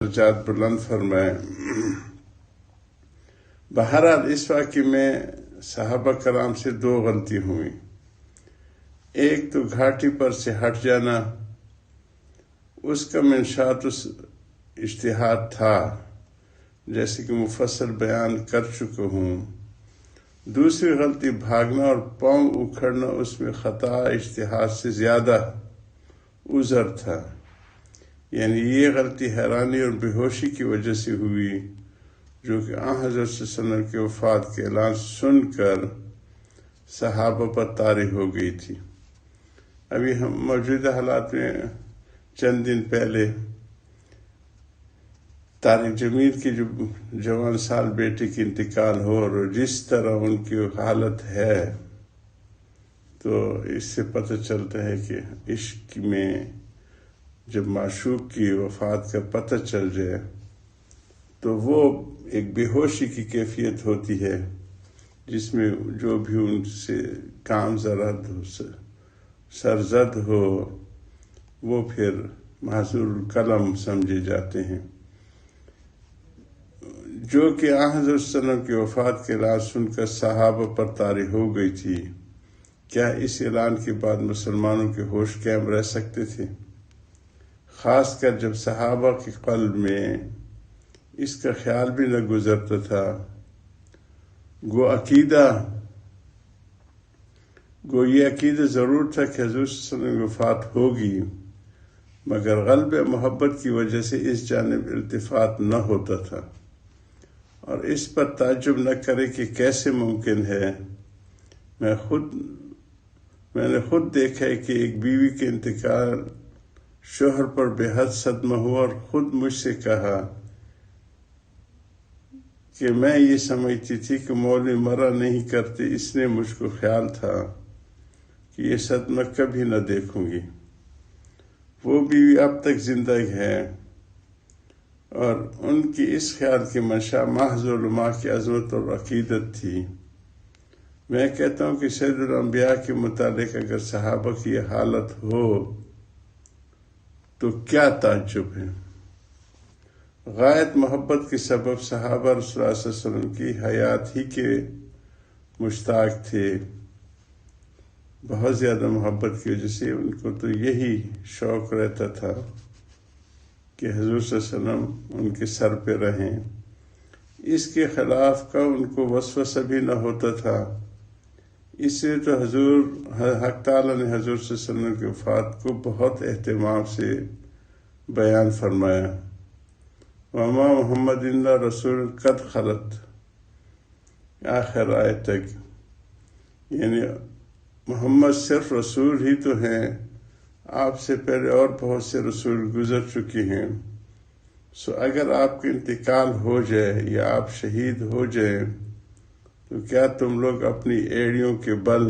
درجات بلند فرمائے۔ بہرحال اس واقعے میں صحابہ کرام سے دو غلطی ہوئی۔ ایک تو گھاٹی پر سے ہٹ جانا، اس کا منشات اجتہاد تھا، جیسے کہ مفصل بیان کر چکا ہوں۔ دوسری غلطی بھاگنا اور پاؤں اکھڑنا، اس میں خطا اجتہاد سے زیادہ عذر تھا۔ یعنی یہ غلطی حیرانی اور بے ہوشی کی وجہ سے ہوئی، جو کہ حضرت صلی اللہ علیہ وسلم کے وفات کے اعلان سن کر صحابہ پر طاری ہو گئی تھی۔ ابھی ہم موجودہ حالات میں چند دن پہلے طارق جمیل کی جو جوان سال بیٹے کی انتقال ہو اور جس طرح ان کی حالت ہے، تو اس سے پتہ چلتا ہے کہ عشق میں جب معشوق کی وفات کا پتہ چل جائے تو وہ ایک بے ہوشی کی کیفیت ہوتی ہے، جس میں جو بھی ان سے کام زرد ہو، سرزد ہو، وہ پھر معذور القلم سمجھے جاتے ہیں۔ جو کہ حضرت صلی اللہ علیہ وسلم کی وفات کے اعلان سن کر صحابہ پر طاری ہو گئی تھی، کیا اس اعلان کے بعد مسلمانوں کے ہوش قائم رہ سکتے تھے؟ خاص کر جب صحابہ کے قلب میں اس کا خیال بھی نہ گزرتا تھا۔ یہ عقیدہ ضرور تھا کہ حضور صلی اللہ علیہ وسلم کی وفات ہوگی، مگر غلب محبت کی وجہ سے اس جانب التفات نہ ہوتا تھا، اور اس پر تعجب نہ کرے کہ کیسے ممکن ہے۔ میں نے خود دیکھا ہے کہ ایک بیوی کے انتقال شوہر پر بے حد صدمہ ہوا اور خود مجھ سے کہا کہ میں یہ سمجھتی تھی کہ مولوی مرا نہیں کرتے، اس نے مجھ کو خیال تھا کہ یہ صدمہ کبھی نہ دیکھوں گی۔ وہ بیوی اب تک زندہ ہے، اور ان کی اس خیال کی منشا محض علماء کی عظمت اور عقیدت تھی۔ میں کہتا ہوں کہ سید الانبیاء کے متعلق اگر صحابہ کی یہ حالت ہو تو کیا تعجب ہے۔ غایت محبت کے سبب صحابہ رسول اللہ صلی اللہ علیہ وسلم کی حیات ہی کے مشتاق تھے۔ بہت زیادہ محبت کی وجہ سے ان کو تو یہی شوق رہتا تھا کہ حضور صلی اللہ علیہ وسلم ان کے سر پہ رہیں۔ اس کے خلاف کا ان کو وسوسہ بھی نہ ہوتا تھا۔ اس لیے تو حق تعالیٰ نے حضور صلی اللہ علیہ وسلم کی وفات کو بہت اہتمام سے بیان فرمایا۔ وما محمد اللہ رسول قد خلت، آخر آیت تک، یعنی محمد صرف رسول ہی تو ہیں، آپ سے پہلے اور بہت سے رسول گزر چکے ہیں۔ اگر آپ کا انتقال ہو جائے یا آپ شہید ہو جائیں تو کیا تم لوگ اپنی ایڑیوں کے بل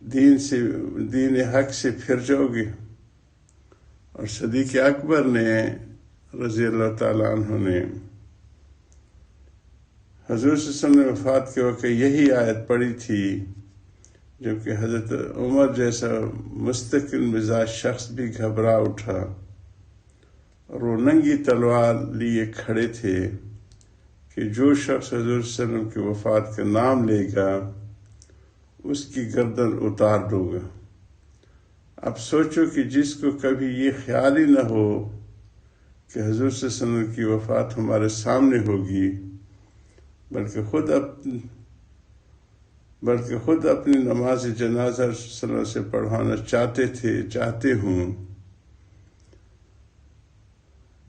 دین حق سے پھر جاؤ گے؟ اور صدیق اکبر نے رضی اللہ تعالیٰ عنہ نے حضور صلی اللہ علیہ وسلم نے وفات کے وقت یہی آیت پڑھی تھی، جبکہ حضرت عمر جیسا مستقل مزاج شخص بھی گھبرا اٹھا اور وہ ننگی تلوار لیے کھڑے تھے کہ جو شخص حضور صلی اللہ علیہ وسلم کی وفات کا نام لے گا اس کی گردن اتار دوں گا۔ اب سوچو کہ جس کو کبھی یہ خیال ہی نہ ہو کہ حضور صلی اللہ علیہ وسلم کی وفات ہمارے سامنے ہوگی، بلکہ خود اپنی نماز جنازہ صلی اللہ علیہ وسلم سے پڑھوانا چاہتے ہوں،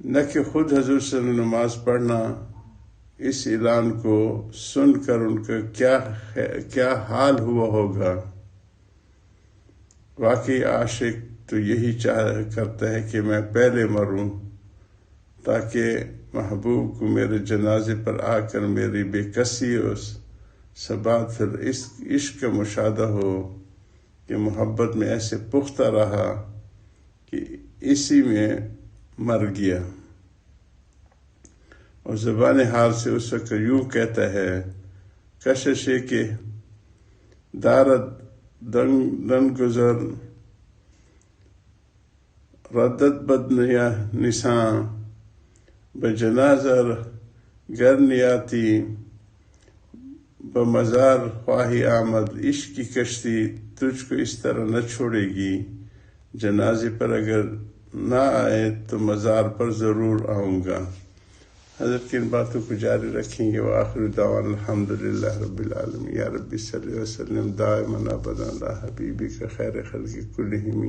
نہ کہ خود حضور صلی اللہ علیہ وسلم نماز پڑھنا، اس اعلان کو سن کر ان کا کیا حال ہوا ہوگا۔ واقعی عاشق تو یہی کرتا ہے کہ میں پہلے مروں تاکہ محبوب کو میرے جنازے پر آ کر میری بے کسی اور ثبات پھر اس عشق کا مشاہدہ ہو کہ محبت میں ایسے پختہ رہا کہ اسی میں مر گیا، اور زبان حال سے اس وقت یوں کہتا ہے، کشش کے دارد دن گزر ردت بدنیا نساں بجنازہ گر نیاتی بمزار خواہی آمد، عشق کی کشتی تجھ کو اس طرح نہ چھوڑے گی، جنازے پر اگر نہ آئے تو مزار پر ضرور آؤں گا۔ حضرت کی ان باتوں کو جاری رکھیں گے۔ وآخر دعوانا الحمدللہ رب العالمین۔ یا رب صلی وسلم دائما ابدا علی حبیبک خیر خلق کلہم۔